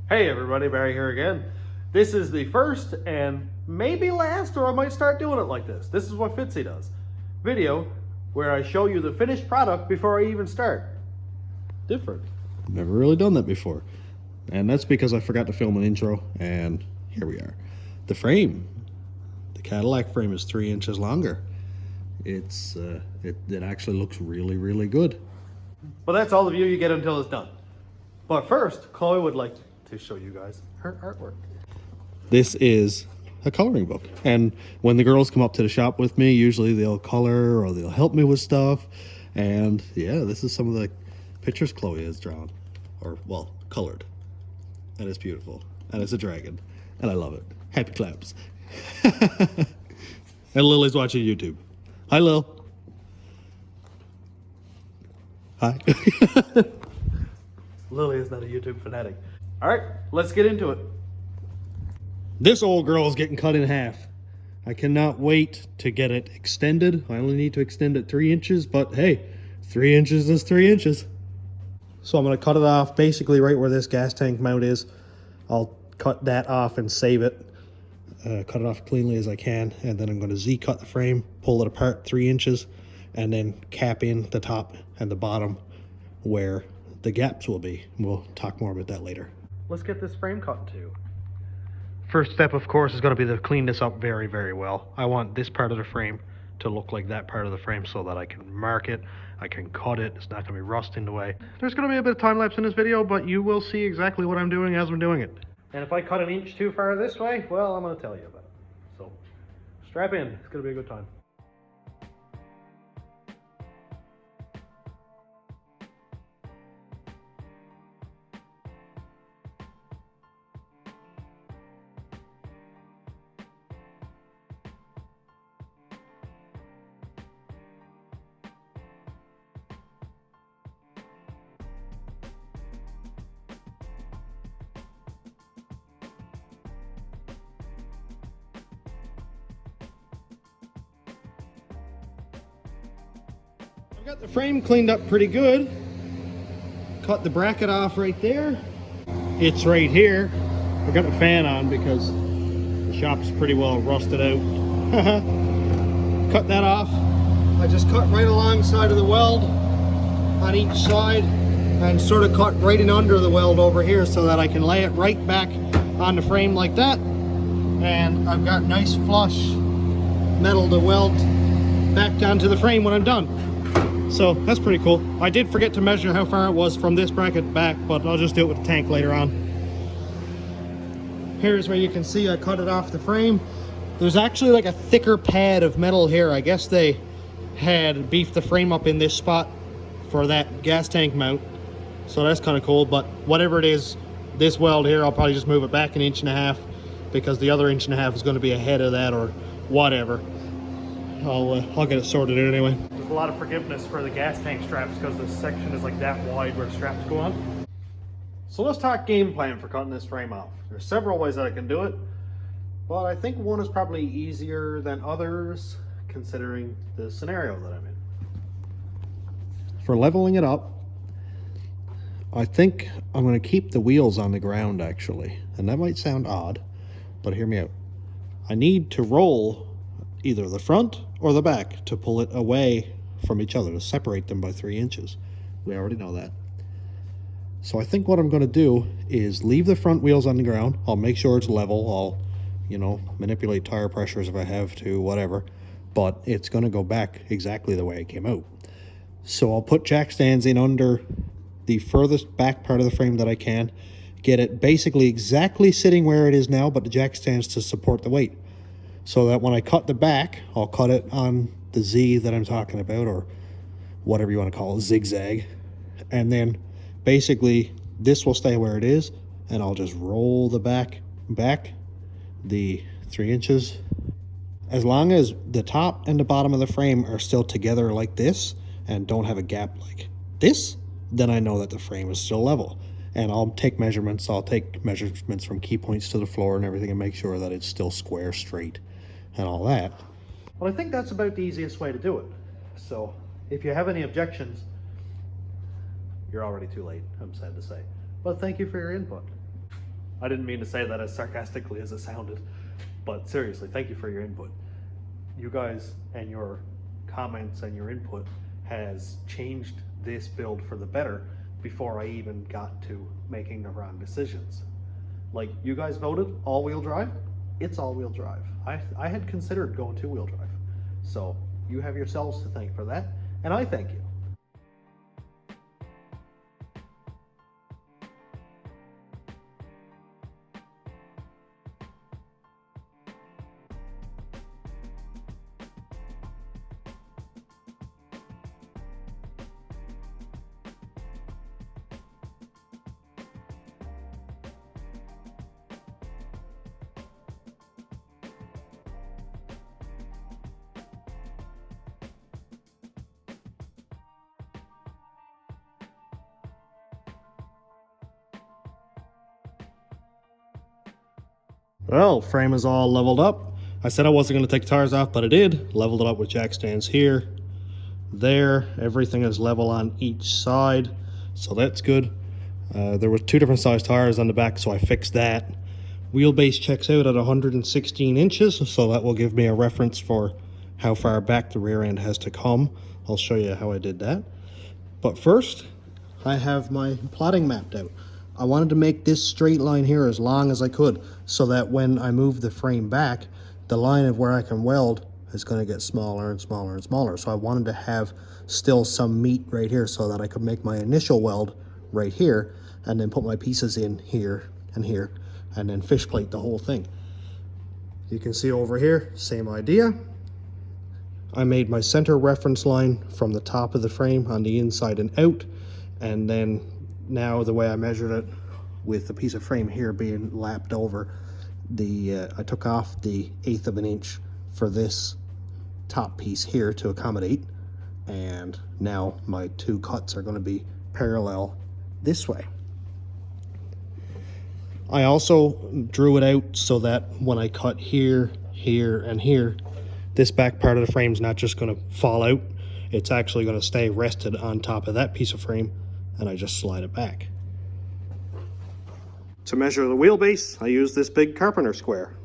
Hey everybody, Barry here again. This is the first and maybe last, or I might start doing it like this. This is what Fitzy does. Video where I show you the finished product before I even start. Different. Never really done that before. And that's because I forgot to film an intro, and here we are. The frame. The Cadillac frame is 3 inches longer. It actually looks really good. But that's all the view you get until it's done. But first, Chloe would like to show you guys her artwork. This is a coloring book, and when the girls come up to the shop with me, usually they'll color or they'll help me with stuff. And yeah, this is some of the pictures Chloe has drawn, or well, colored, and it's beautiful, and it's a dragon, and I love it. Happy claps. And Lily's watching YouTube. Hi, Lil. Hi. Lily is not a YouTube fanatic. All right, let's get into it. This old girl is getting cut in half. I cannot wait to get it extended. I only need to extend it 3 inches, but hey, 3 inches is 3 inches. So I'm going to cut it off basically right where this gas tank mount is. I'll cut that off and save it. Cut it off cleanly as I can, and then I'm going to Z-cut the frame, pull it apart 3 inches, and then cap in the top and the bottom where the gaps will be. We'll talk more about that later. Let's get this frame cut too. First step, of course, is going to be to clean this up very well. I want this part of the frame to look like that part of the frame so that I can mark it, I can cut it, it's not going to be rusting away. There's going to be a bit of time lapse in this video, but you will see exactly what I'm doing as I'm doing it. And if I cut an inch too far this way, well, I'm going to tell you about it. So, strap in, it's going to be a good time. Got the frame cleaned up pretty good. Cut the bracket off right there. It's right here. I got the fan on because the shop's pretty well rusted out. Cut that off. I just cut right alongside of the weld on each side and sort of cut right in under the weld over here so that I can lay it right back on the frame like that. And I've got nice flush metal to weld back onto the frame when I'm done. So that's pretty cool. I did forget to measure how far it was from this bracket back, but I'll just do it with the tank later on. Here's where you can see I cut it off the frame. There's actually like a thicker pad of metal here. I guess they had beefed the frame up in this spot for that gas tank mount. So that's kind of cool, but whatever it is, this weld here, I'll probably just move it back 1.5 inches because the other 1.5 inches is going to be ahead of that or whatever. I'll get it sorted out anyway. There's a lot of forgiveness for the gas tank straps because this section is like that wide where the straps go on. So let's talk game plan for cutting this frame off. There's several ways that I can do it, but I think one is probably easier than others considering the scenario that I'm in. For leveling it up, I think I'm going to keep the wheels on the ground actually, and that might sound odd, but hear me out. I need to roll either the front or the back to pull it away from each other, to separate them by 3 inches. We already know that. So I think what I'm going to do is leave the front wheels on the ground. I'll make sure it's level. I'll, you know, manipulate tire pressures if I have to, whatever. But it's going to go back exactly the way it came out. So I'll put jack stands in under the furthest back part of the frame that I can. Get it basically exactly sitting where it is now, but the jack stands to support the weight. So that when I cut the back, I'll cut it on the Z that I'm talking about, or whatever you want to call it, zigzag. And then basically this will stay where it is, and I'll just roll the back the 3 inches. As long as the top and the bottom of the frame are still together like this and don't have a gap like this, then I know that the frame is still level. And I'll take measurements. I'll take measurements from key points to the floor and everything and make sure that it's still square, straight, and all that. Well, I think that's about the easiest way to do it. So if you have any objections, you're already too late, I'm sad to say. But thank you for your input. I didn't mean to say that as sarcastically as it sounded, but seriously, thank you for your input. You guys and your comments and your input has changed this build for the better before I even got to making the wrong decisions. Like, you guys voted all-wheel drive, it's all-wheel drive. I had considered going two-wheel drive. So you have yourselves to thank for that, and I thank you. Well, frame is all leveled up. I said I wasn't going to take the tires off, but I did. Leveled it up with jack stands here, there. Everything is level on each side, so that's good. There were two different size tires on the back, so I fixed that. Wheelbase checks out at 116 inches, so that will give me a reference for how far back the rear end has to come. I'll show you how I did that. But first, I have my plotting mapped out. I wanted to make this straight line here as long as I could, so that when I move the frame back, the line of where I can weld is going to get smaller and smaller and smaller. So I wanted to have still some meat right here so that I could make my initial weld right here, and then put my pieces in here, and then fish plate the whole thing. You can see over here, same idea. I made my center reference line from the top of the frame on the inside and out, and then now the way I measured it, with the piece of frame here being lapped over, I took off the 1/8 of an inch for this top piece here to accommodate, and now my two cuts are going to be parallel this way. I also drew it out so that when I cut here, here, and here, this back part of the frame is not just going to fall out, it's actually going to stay rested on top of that piece of frame, and I just slide it back. To measure the wheelbase, I use this big carpenter square.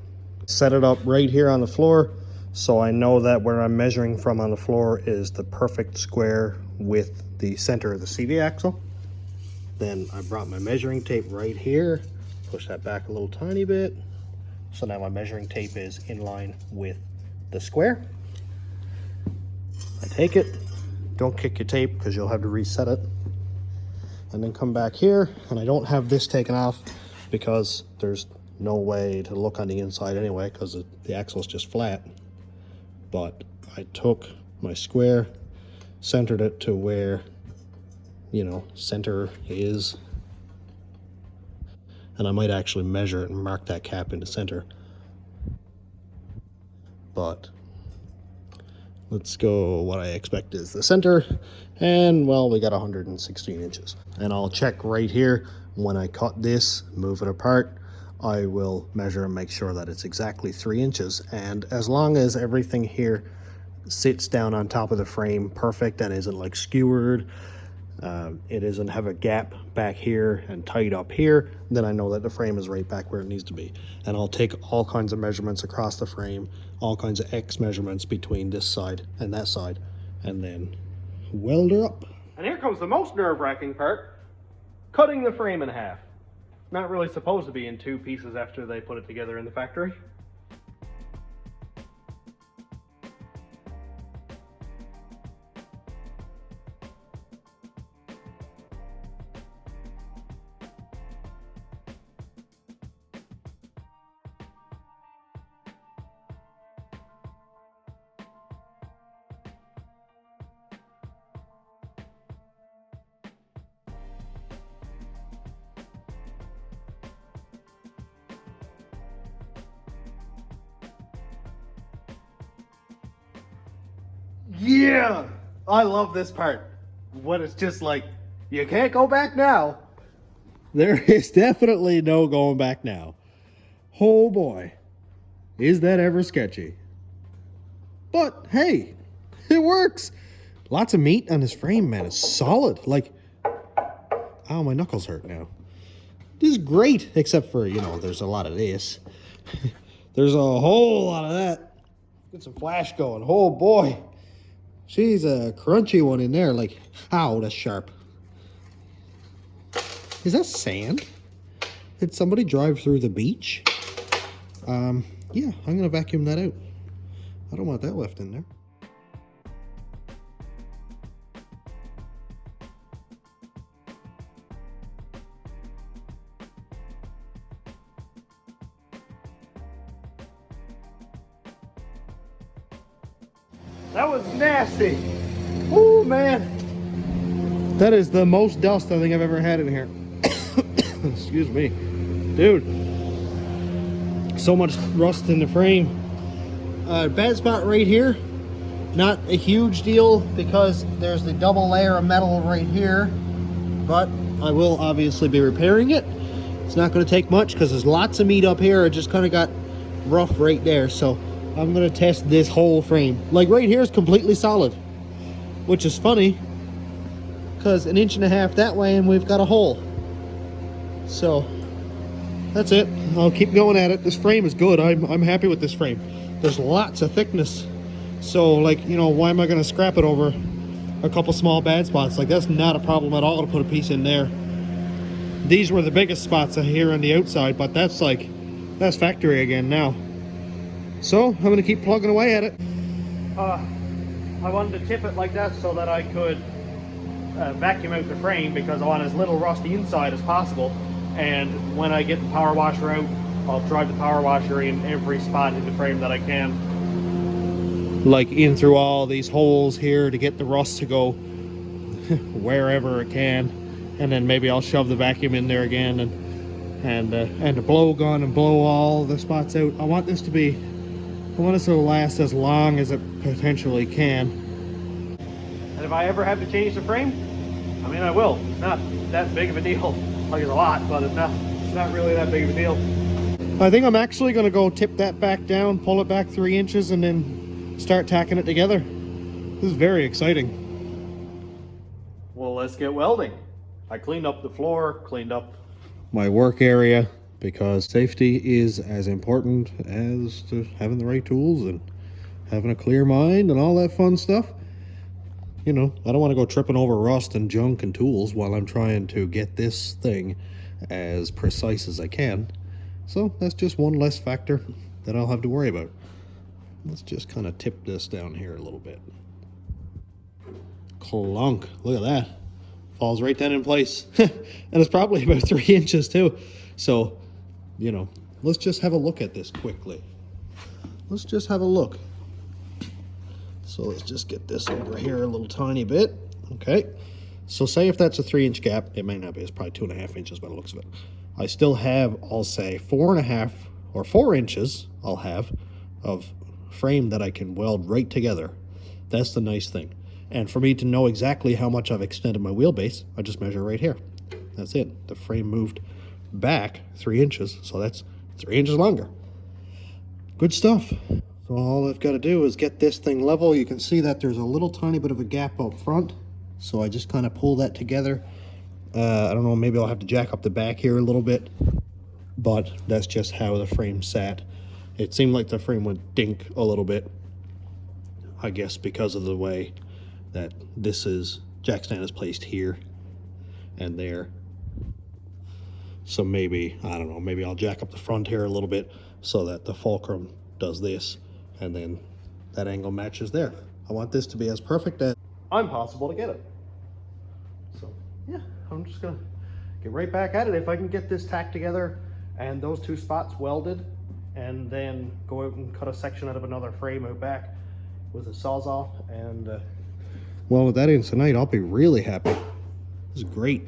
Set it up right here on the floor, so I know that where I'm measuring from on the floor is the perfect square with the center of the CV axle. Then I brought my measuring tape right here, push that back a little tiny bit, so now my measuring tape is in line with the square. I take it, don't kick your tape because you'll have to reset it, and then come back here, and I don't have this taken off because there's no way to look on the inside anyway because the axle is just flat. But I took my square, centered it to where, you know, center is, and I might actually measure it and mark that cap into center. But let's go, what I expect is the center, and well, we got 116 inches. And I'll check right here when I cut this, move it apart, I will measure and make sure that it's exactly 3 inches. And as long as everything here sits down on top of the frame perfect and isn't like skewered, it doesn't have a gap back here and tight up here, then I know that the frame is right back where it needs to be. And I'll take all kinds of measurements across the frame, all kinds of X measurements between this side and that side, and then weld her up. And here comes the most nerve-wracking part, cutting the frame in half. It's not really supposed to be in two pieces after they put it together in the factory. Yeah, I love this part. When it's just like, you can't go back now. There is definitely no going back now. Oh boy, is that ever sketchy. But hey, it works. Lots of meat on this frame, man. It's solid. Like, oh, my knuckles hurt now. This is great, except for, you know, there's a lot of this. There's a whole lot of that. Get some flash going. Oh boy. She's a crunchy one in there. Like, ow, that's sharp. Is that sand? Did somebody drive through the beach? Yeah, I'm gonna vacuum that out. I don't want that left in there. That was nasty. Oh man. That is the most dust I think I've ever had in here. Excuse me. Dude. So much rust in the frame. Bad spot right here. Not a huge deal because there's the double layer of metal right here. But I will obviously be repairing it. It's not going to take much because there's lots of meat up here. It just kind of got rough right there. So I'm going to test this whole frame. Like right here is completely solid. Which is funny because 1.5 inches that way and we've got a hole. So that's it. I'll keep going at it. This frame is good. I'm happy with this frame. There's lots of thickness. So like, you know, why am I going to scrap it over a couple small bad spots? Like that's not a problem at all to put a piece in there. These were the biggest spots here on the outside, but that's factory again now. So I'm going to keep plugging away at it. I wanted to tip it like that so that I could vacuum out the frame because I want as little rusty inside as possible. And when I get the power washer out, I'll drive the power washer in every spot in the frame that I can. Like in through all these holes here to get the rust to go wherever it can. And then maybe I'll shove the vacuum in there again and a blow gun and blow all the spots out. I want this to last as long as it potentially can. And if I ever have to change the frame, I mean I will. It's not that big of a deal. Like it's a lot, but it's not really that big of a deal. I think I'm actually going to go tip that back down, pull it back 3 inches, and then start tacking it together. This is very exciting. Well, let's get welding. I cleaned up the floor, cleaned up my work area, because safety is as important as to having the right tools and having a clear mind and all that fun stuff. You know, I don't want to go tripping over rust and junk and tools while I'm trying to get this thing as precise as I can. So that's just one less factor that I'll have to worry about. Let's just kind of tip this down here a little bit. Clunk. Look at that. Falls right down in place. And it's probably about 3 inches too. So, you know, let's just have a look at this quickly. Let's just have a look. So let's just get this over here a little tiny bit. Okay. So say if that's a 3 inch gap, it may not be. It's probably 2.5 inches by the looks of it. I still have, I'll say 4.5 or 4 inches I'll have of frame that I can weld right together. That's the nice thing. And for me to know exactly how much I've extended my wheelbase, I just measure right here. That's it. The frame moved back 3 inches, so that's 3 inches longer. Good stuff. So all I've got to do is get this thing level. You can see that there's a little tiny bit of a gap up front, so I just kind of pull that together. I don't know, maybe I'll have to jack up the back here a little bit, but that's just how the frame sat. It seemed like the frame went dink a little bit, I guess because of the way that this is, jack stand is placed here and there. So maybe, I don't know, maybe I'll jack up the front here a little bit so that the fulcrum does this and then that angle matches there. I want this to be as perfect as I'm possible to get it. So yeah, I'm just gonna get right back at it. If I can get this tacked together and those two spots welded and then go out and cut a section out of another frame out back with a Sawzall and well, with that in tonight, I'll be really happy. This is great.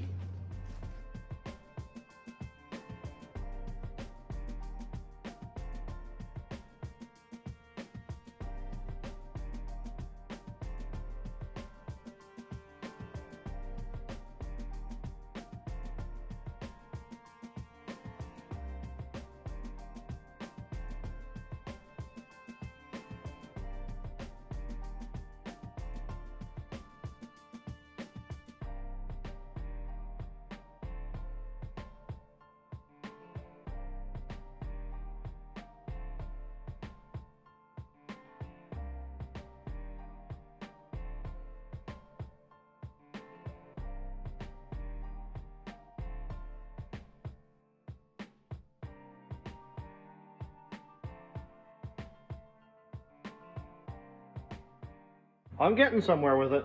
I'm getting somewhere with it.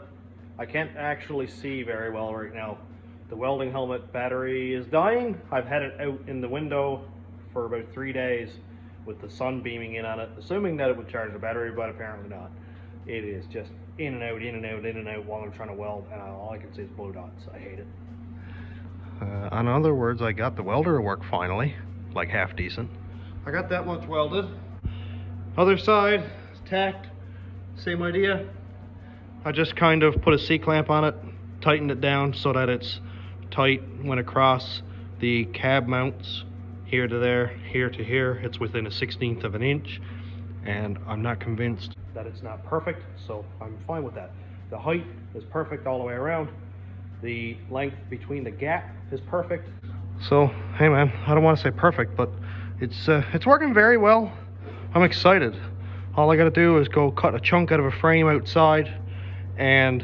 I can't actually see very well right now. The welding helmet battery is dying. I've had it out in the window for about 3 days with the sun beaming in on it, assuming that it would charge the battery, but apparently not. It is just in and out, in and out, in and out while I'm trying to weld, and all I can see is blue dots. I hate it. In other words, I got the welder to work finally, like half decent. I got that much welded. Other side is tacked, same idea. I just kind of put a C-clamp on it, tightened it down so that it's tight when across the cab mounts, here to there, here to here. It's within a 1/16 of an inch, and I'm not convinced that it's not perfect, so I'm fine with that. The height is perfect all the way around. The length between the gap is perfect. So, hey man, I don't want to say perfect, but it's working very well. I'm excited. All I gotta do is go cut a chunk out of a frame outside and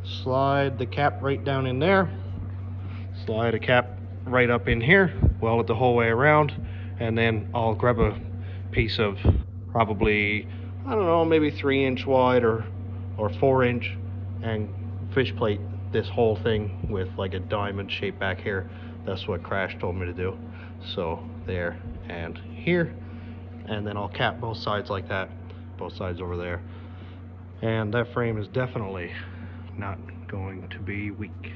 slide the cap right down in there, slide a cap right up in here, weld it the whole way around, and then I'll grab a piece of probably, I don't know, maybe 3-inch wide or 4-inch and fish plate this whole thing with like a diamond shape back here. That's what Crash told me to do. So there and here, and then I'll cap both sides like that, both sides over there. And that frame is definitely not going to be weak.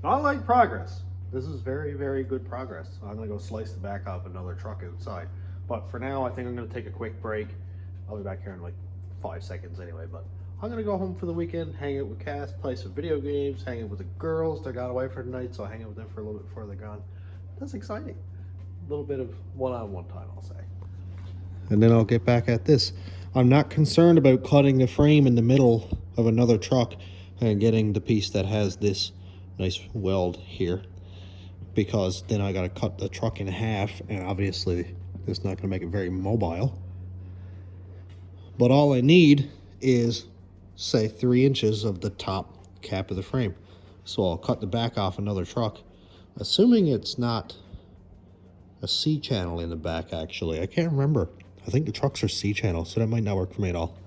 I like progress. This is very, very good progress. I'm gonna go slice the back off another truck outside. But for now, I think I'm gonna take a quick break. I'll be back here in like 5 seconds anyway, but I'm gonna go home for the weekend, hang out with Cass, play some video games, hang out with the girls. They got away for the night, so I'll hang out with them for a little bit before they're gone. That's exciting. A little bit of one-on-one time, I'll say. And then I'll get back at this. I'm not concerned about cutting the frame in the middle of another truck and getting the piece that has this nice weld here, because then I gotta cut the truck in half, and obviously it's not gonna make it very mobile. But all I need is, say, 3 inches of the top cap of the frame. So I'll cut the back off another truck, assuming it's not a C channel in the back. Actually, I can't remember. I think the trucks are C channel, so that might not work for me at all.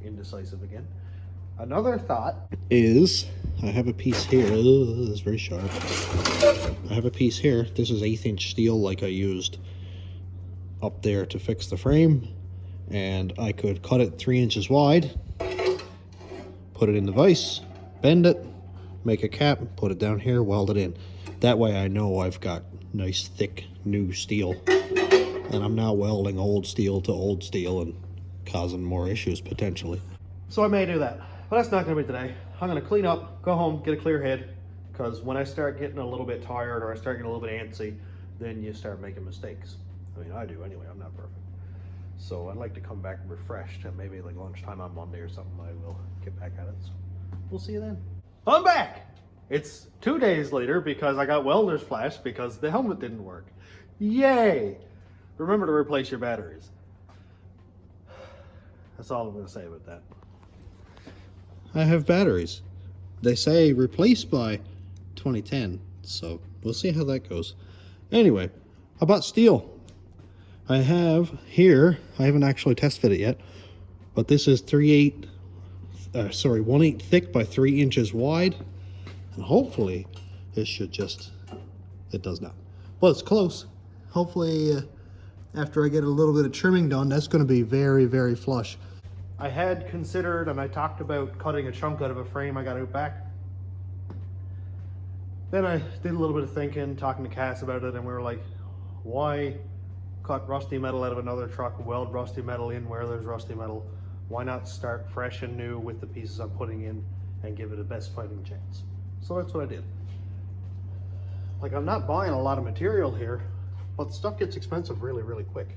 Indecisive again. Another thought is, I have a piece here. Ugh, it's very sharp. I have a piece here. This is 1/8-inch steel like I used up there to fix the frame. And I could cut it 3 inches wide, put it in the vise, bend it, make a cap, put it down here, weld it in. That way I know I've got nice thick new steel, and I'm not welding old steel to old steel and causing more issues potentially. So I may do that, but that's not gonna be today. I'm gonna clean up, go home, get a clear head, because when I start getting a little bit tired or I start getting a little bit antsy, then you start making mistakes. I mean, I do anyway, I'm not perfect. So I'd like to come back refreshed, and maybe like lunchtime on Monday or something I will get back at it. So we'll see you then. I'm back! It's 2 days later because I got welder's flash because the helmet didn't work. Yay! Remember to replace your batteries. That's all I'm going to say about that. I have batteries. They say replaced by 2010, so we'll see how that goes. Anyway, how about steel? I have here, I haven't actually test fit it yet, but this is 1/8 thick by 3 inches wide, and hopefully this should just, it does not, but it's close. Hopefully after I get a little bit of trimming done, that's going to be very, very flush. I had considered, and I talked about cutting a chunk out of a frame I got out back. Then I did a little bit of thinking, talking to Cass about it, and we were like, why cut rusty metal out of another truck, weld rusty metal in where there's rusty metal? Why not start fresh and new with the pieces I'm putting in and give it a best fighting chance? So that's what I did. Like, I'm not buying a lot of material here, but stuff gets expensive really, really quick.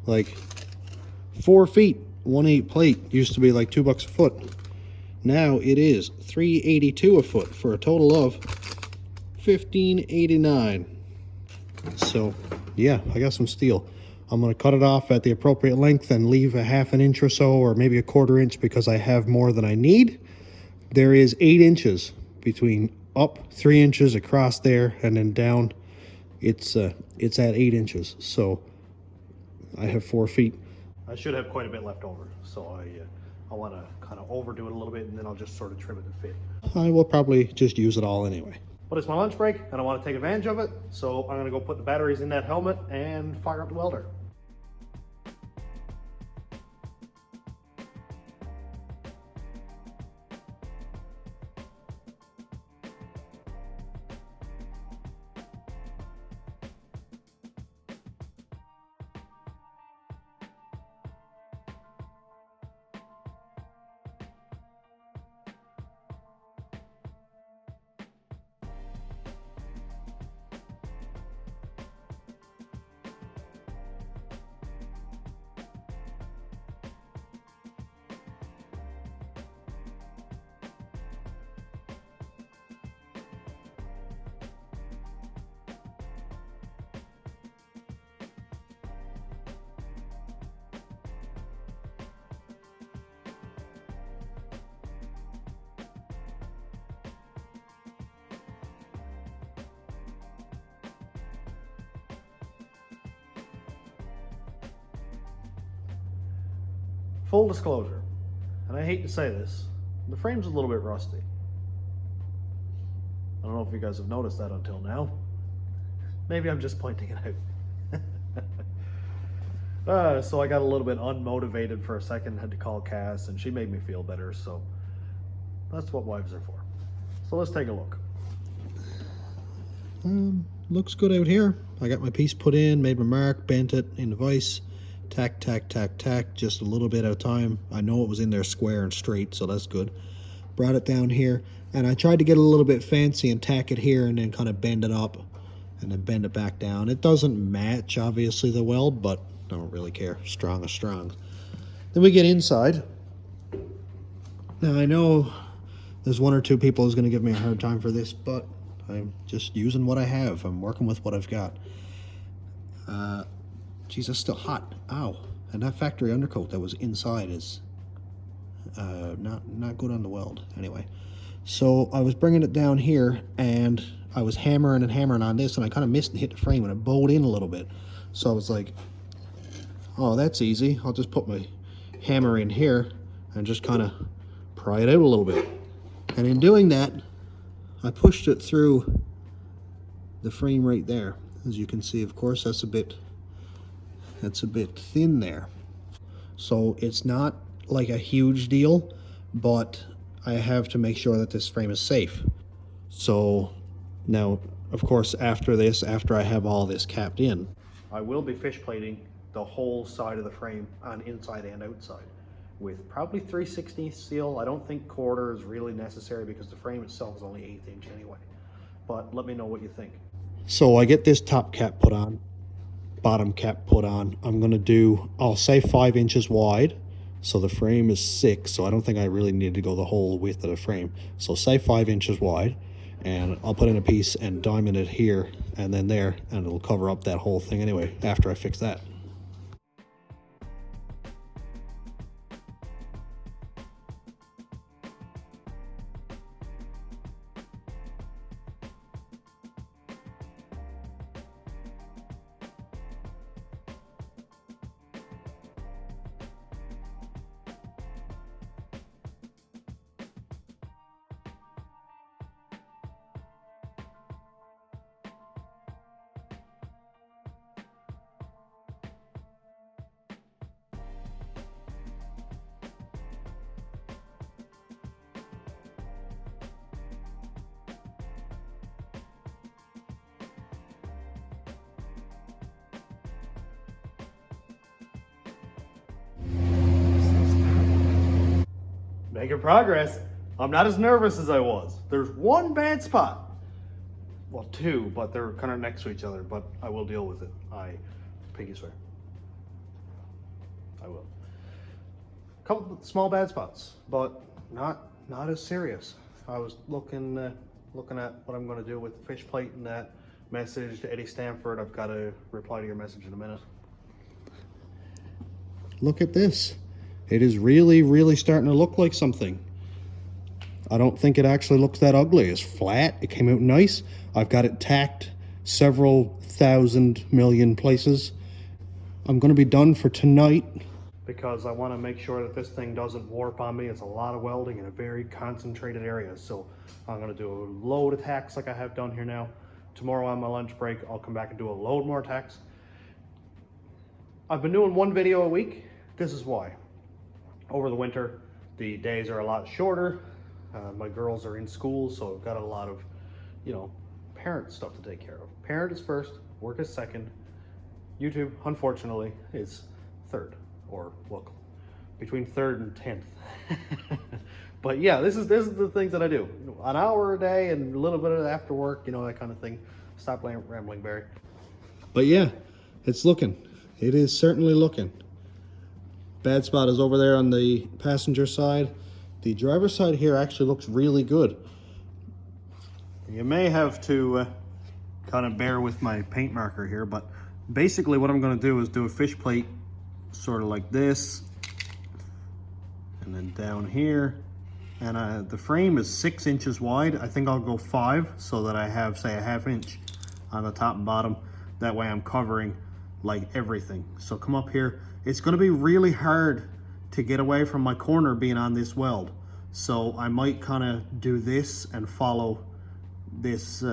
Like 4 feet, 1/8 plate used to be like $2 a foot. Now it is $3.82 a foot for a total of $15.89. So yeah, I got some steel. I'm going to cut it off at the appropriate length and leave a 1/2 inch or so, or maybe a 1/4 inch, because I have more than I need. There is 8 inches between up 3 inches across there and then down. It's at 8 inches. So I have 4 feet. I should have quite a bit left over, so I want to kind of overdo it a little bit, and then I'll just sort of trim it to fit. I will probably just use it all anyway. But it's my lunch break, and I want to take advantage of it, so I'm going to go put the batteries in that helmet and fire up the welder. Full disclosure, and I hate to say this, the frame's a little bit rusty. I don't know if you guys have noticed that until now. Maybe I'm just pointing it out. So I got a little bit unmotivated for a second, had to call Cass, and she made me feel better, so that's what wives are for. So let's take a look. Looks good out here. I got my piece put in, made my mark, bent it in the vise. Tack, tack, tack, tack, just a little bit at a time. I know it was in there square and straight, so that's good. Brought it down here, and I tried to get a little bit fancy and tack it here and then kind of bend it up and then bend it back down. It doesn't match, obviously, the weld, but I don't really care. Strong is strong. Then we get inside. Now, I know there's one or two people who's going to give me a hard time for this, but I'm just using what I have. I'm working with what I've got. Geez, that's still hot. Ow. And that factory undercoat that was inside is not good on the weld. Anyway, so I was bringing it down here, and I was hammering and hammering on this, and I kind of missed and hit the frame, and it bowed in a little bit. So I was like, oh, that's easy. I'll just put my hammer in here and just kind of pry it out a little bit. And in doing that, I pushed it through the frame right there. As you can see, of course, that's a bit thin there. So it's not like a huge deal, but I have to make sure that this frame is safe. So now, of course, after I have all this capped in, I will be fish plating the whole side of the frame on inside and outside with probably 3/16 steel. I don't think quarter is really necessary because the frame itself is only 1/8 inch anyway. But let me know what you think. So I get this top cap put on, bottom cap put on. I'm gonna do, I'll say 5 inches wide. So the frame is 6, so I don't think I really need to go the whole width of the frame. So say 5 inches wide, and I'll put in a piece and diamond it here and then there, and it'll cover up that whole thing anyway after I fix that. Making progress. I'm not as nervous as I was. There's one bad spot. Well, two, but they're kind of next to each other, but I will deal with it. Pinky swear. I will. Couple small bad spots, but not as serious. I was looking at what I'm going to do with fish plate and that message to Eddie Stanford. I've got to reply to your message in a minute. Look at this. It is really, really starting to look like something. I don't think it actually looks that ugly. It's flat. It came out nice. I've got it tacked several thousand million places. I'm going to be done for tonight. because I want to make sure that this thing doesn't warp on me. It's a lot of welding in a very concentrated area. So I'm going to do a load of tacks like I have done here now. Tomorrow on my lunch break, I'll come back and do a load more tacks. I've been doing one video a week. This is why. Over the winter, the days are a lot shorter. My girls are in school, so I've got a lot of, you know, parent stuff to take care of. Parent is first, work is second. YouTube, unfortunately, is third, or look, between third and 10th. But yeah, this is the things that I do. An hour a day and a little bit of after work, you know, that kind of thing. Stop rambling, Barry. But yeah, it's looking. It is certainly looking. Bad spot is over there on the passenger side. The driver's side here actually looks really good. You may have to kind of bear with my paint marker here, but basically what I'm going to do is do a fish plate sort of like this, and then down here. And the frame is 6 inches wide. I think I'll go 5 so that I have, say, a ½ inch on the top and bottom. That way I'm covering like everything. So come up here. It's going to be really hard to get away from my corner being on this weld. So I might kind of do this and follow this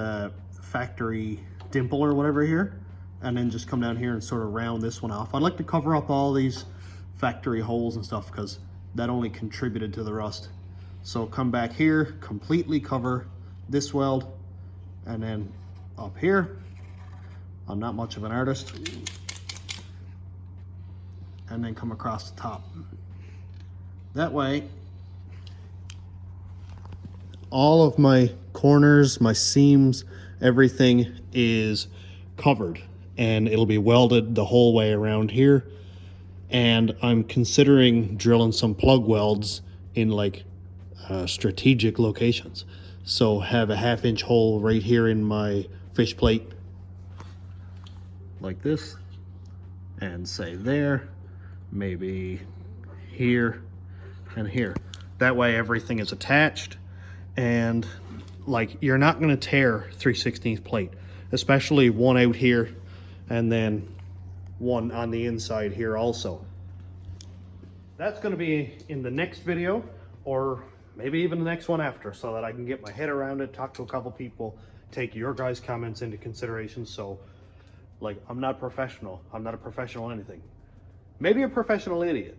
factory dimple or whatever here, and then just come down here and sort of round this one off. I'd like to cover up all these factory holes and stuff because that only contributed to the rust. So come back here, completely cover this weld, and then up here, I'm not much of an artist, and then come across the top. That way, all of my corners, my seams, everything is covered, and it'll be welded the whole way around here. And I'm considering drilling some plug welds in like strategic locations. So have a ½ inch hole right here in my fish plate like this, and say there, maybe here and here. That way everything is attached, and like you're not going to tear 3/16 plate, especially one out here and then one on the inside here also. That's going to be in the next video, or maybe even the next one after, so that I can get my head around it, talk to a couple people, take your guys' comments into consideration. So like, I'm not professional. I'm not a professional anything. Maybe a professional idiot.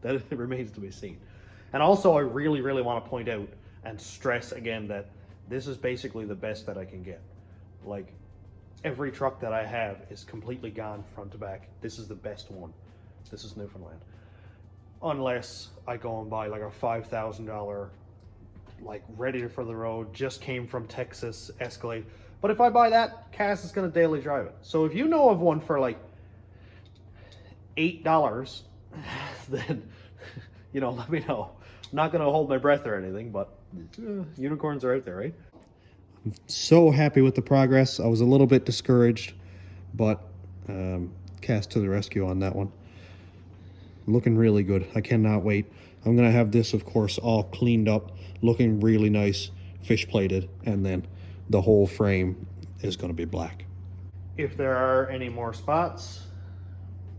That remains to be seen. And also, I really, really want to point out and stress again that this is basically the best that I can get. Like, every truck that I have is completely gone front to back. This is the best one. This is Newfoundland. Unless I go and buy like a $5,000, like ready for the road, just came from Texas Escalade. But if I buy that, Cass is going to daily drive it. So if you know of one for like $8, then, you know, let me know. I'm not going to hold my breath or anything, but unicorns are out there, right? I'm so happy with the progress. I was a little bit discouraged, but Cass to the rescue on that one. Looking really good. I cannot wait. I'm going to have this, of course, all cleaned up, looking really nice, fish plated, and then the whole frame is going to be black. If there are any more spots,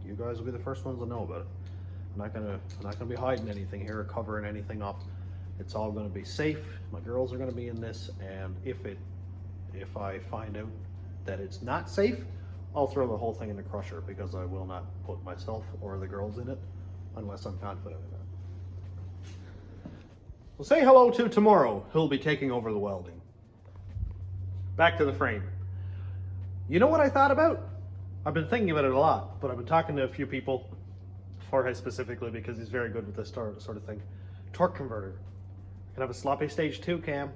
you guys will be the first ones to know about it. I'm not gonna be hiding anything here or covering anything up. It's all going to be safe. My girls are going to be in this, and if I find out that it's not safe, I'll throw the whole thing in the crusher, because I will not put myself or the girls in it unless I'm confident in that. Well, say hello to tomorrow, who'll be taking over the welding. Back to the frame. You know what I thought about? I've been thinking about it a lot, but I've been talking to a few people, Jorge specifically, because he's very good with this sort of thing. Torque converter. I can have a sloppy stage 2 cam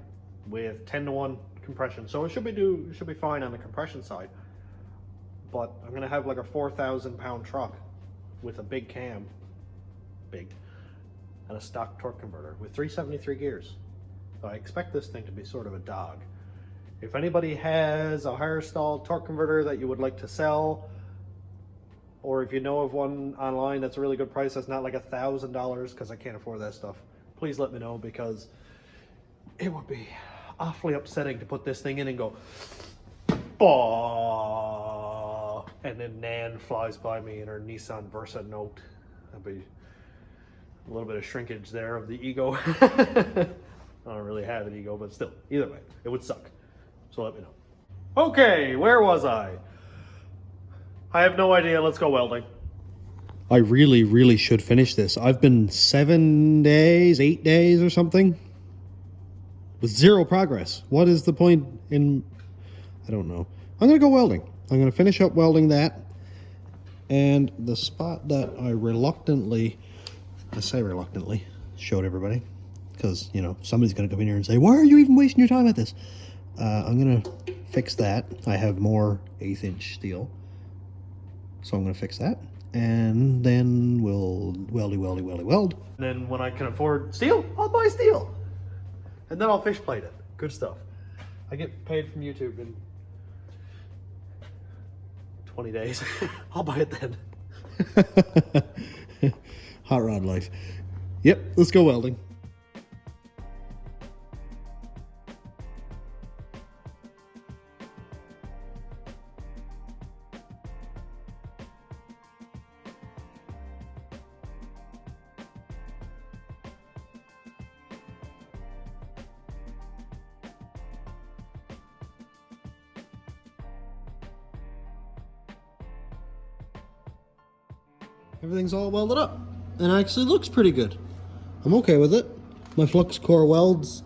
with 10-to-1 compression, so it should be fine on the compression side. But I'm gonna have like a 4,000-pound truck with a big cam, and a stock torque converter with 373 gears. So I expect this thing to be sort of a dog. If anybody has a higher stall torque converter that you would like to sell, or if you know of one online that's a really good price, that's not like $1,000, because I can't afford that stuff, please let me know, because it would be awfully upsetting to put this thing in and go, "Bah," and then Nan flies by me in her Nissan Versa Note That'd be a little bit of shrinkage there of the ego. I don't really have an ego, but still, either way, it would suck. So let me know. Okay, where was I? I have no idea. Let's go welding. I really, really should finish this. I've been 7 days, 8 days or something with zero progress. What is the point in... I don't know. I'm going to go welding. I'm going to finish up welding that. And the spot that I say reluctantly, showed everybody. Because, you know, somebody's going to come in here and say, why are you even wasting your time at this? I'm going to fix that. I have more 1/8 inch steel. So I'm going to fix that. And then we'll weld. And then when I can afford steel, I'll buy steel. And then I'll fish plate it. Good stuff. I get paid from YouTube in 20 days. I'll buy it then. Hot rod life. Yep, let's go welding. Everything's all welded up and actually looks pretty good. I'm okay with it. My flux core welds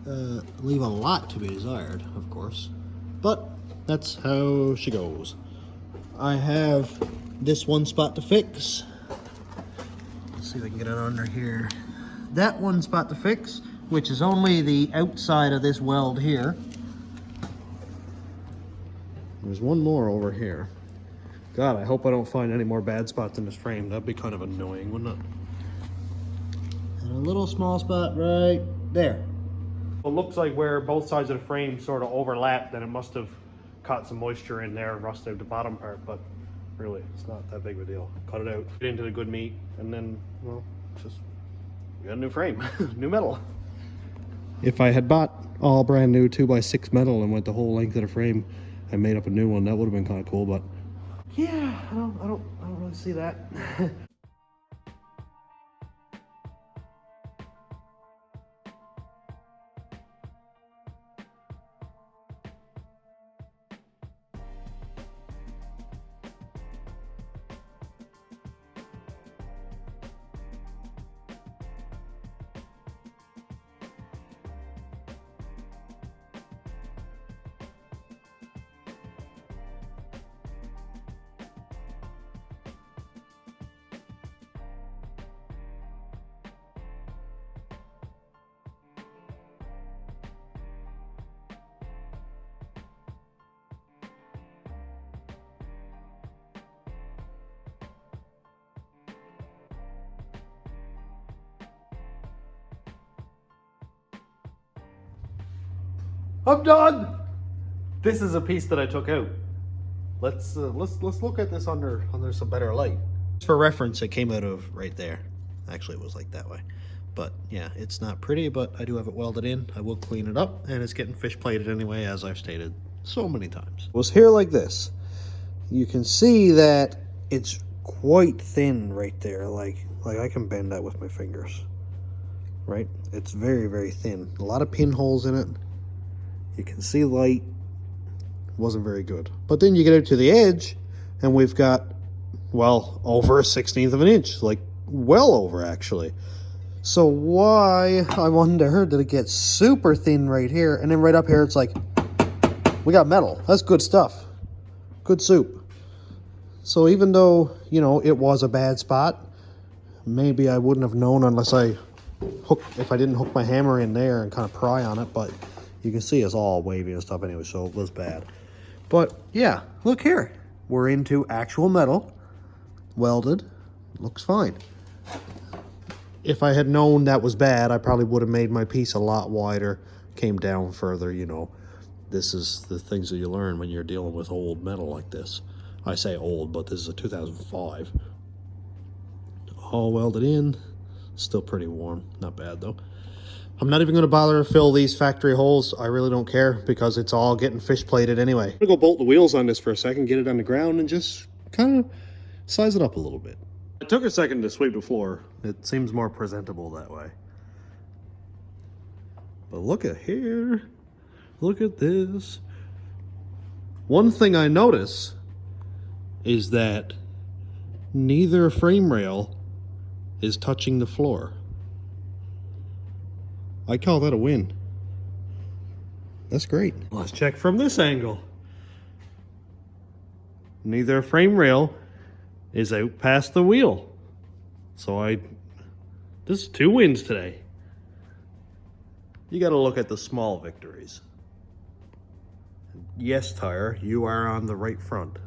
leave a lot to be desired, of course, but that's how she goes. I have this one spot to fix. Let's see if I can get it under here. That one spot to fix, which is only the outside of this weld here. There's one more over here. God, I hope I don't find any more bad spots in this frame. That'd be kind of annoying, wouldn't it? And a little small spot right there. It looks like where both sides of the frame sort of overlap, then it must have caught some moisture in there and rusted the bottom part, but really, it's not that big of a deal. Cut it out, get into the good meat, and then, well, just, we got a new frame, new metal. If I had bought all brand new 2x6 metal and went the whole length of the frame and made up a new one, that would have been kind of cool, but yeah, I don't really see that. I'm done. This is a piece that I took out. Let's look at this under some better light. for reference, it came out of right there. Actually, it was like that way. But yeah, it's not pretty, but I do have it welded in. I will clean it up, and it's getting fish plated anyway, as I've stated so many times. It was here like this. You can see that it's quite thin right there. Like I can bend that with my fingers. Right? It's very, very thin. A lot of pinholes in it. You can see light. Wasn't very good. But then you get out to the edge, and we've got, well, over 1/16 of an inch. Like, well over, actually. So why, I wonder, did it get super thin right here, and then right up here it's like, we got metal. That's good stuff. Good soup. So even though, you know, it was a bad spot, maybe I wouldn't have known unless if I didn't hook my hammer in there and kind of pry on it, but you can see it's all wavy and stuff anyway, so it was bad. But yeah, look here. We're into actual metal, welded, looks fine. If I had known that was bad, I probably would have made my piece a lot wider, came down further, you know. This is the things that you learn when you're dealing with old metal like this. I say old, but this is a 2005. All welded in, still pretty warm, not bad though. I'm not even going to bother to fill these factory holes. I really don't care because it's all getting fish plated anyway. I'm going to go bolt the wheels on this for a second, get it on the ground, and just kind of size it up a little bit. It took a second to sweep the floor. It seems more presentable that way. But look at here. Look at this. One thing I notice is that neither frame rail is touching the floor. I call that a win. That's great. Let's check from this angle. Neither frame rail is out past the wheel. So this is 2 wins today. You gotta look at the small victories. Yes, tire, you are on the right front.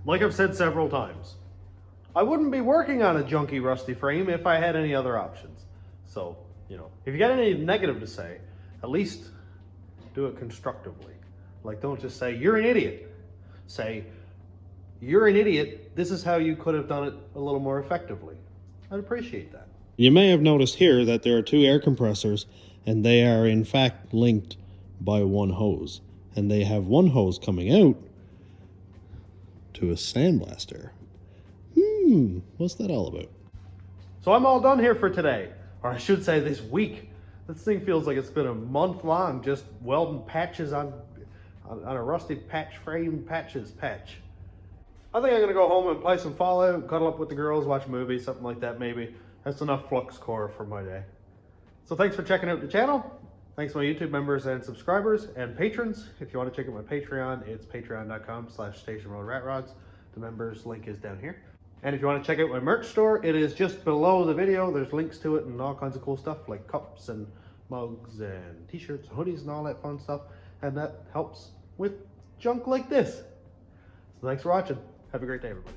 Like I've said several times, I wouldn't be working on a junky, rusty frame if I had any other options. So, you know, if you got any negative to say, at least do it constructively. Like, don't just say, you're an idiot. Say, you're an idiot, this is how you could have done it a little more effectively. I'd appreciate that. You may have noticed here that there are 2 air compressors, and they are in fact linked by 1 hose. And they have 1 hose coming out to a sandblaster. What's that all about? So I'm all done here for today. Or I should say this week. This thing feels like it's been a month long just welding patches on a rusty patch frame patch. I think I'm gonna go home and play some Fallout, cuddle up with the girls, watch a movie, something like that maybe. That's enough flux core for my day. So thanks for checking out the channel. Thanks to my YouTube members and subscribers and patrons. If you want to check out my Patreon, it's patreon.com/stationroadratrods. The members link is down here. And if you want to check out my merch store, it is just below the video. There's links to it and all kinds of cool stuff like cups and mugs and t-shirts, hoodies and all that fun stuff. And that helps with junk like this. So thanks for watching. Have a great day, everybody.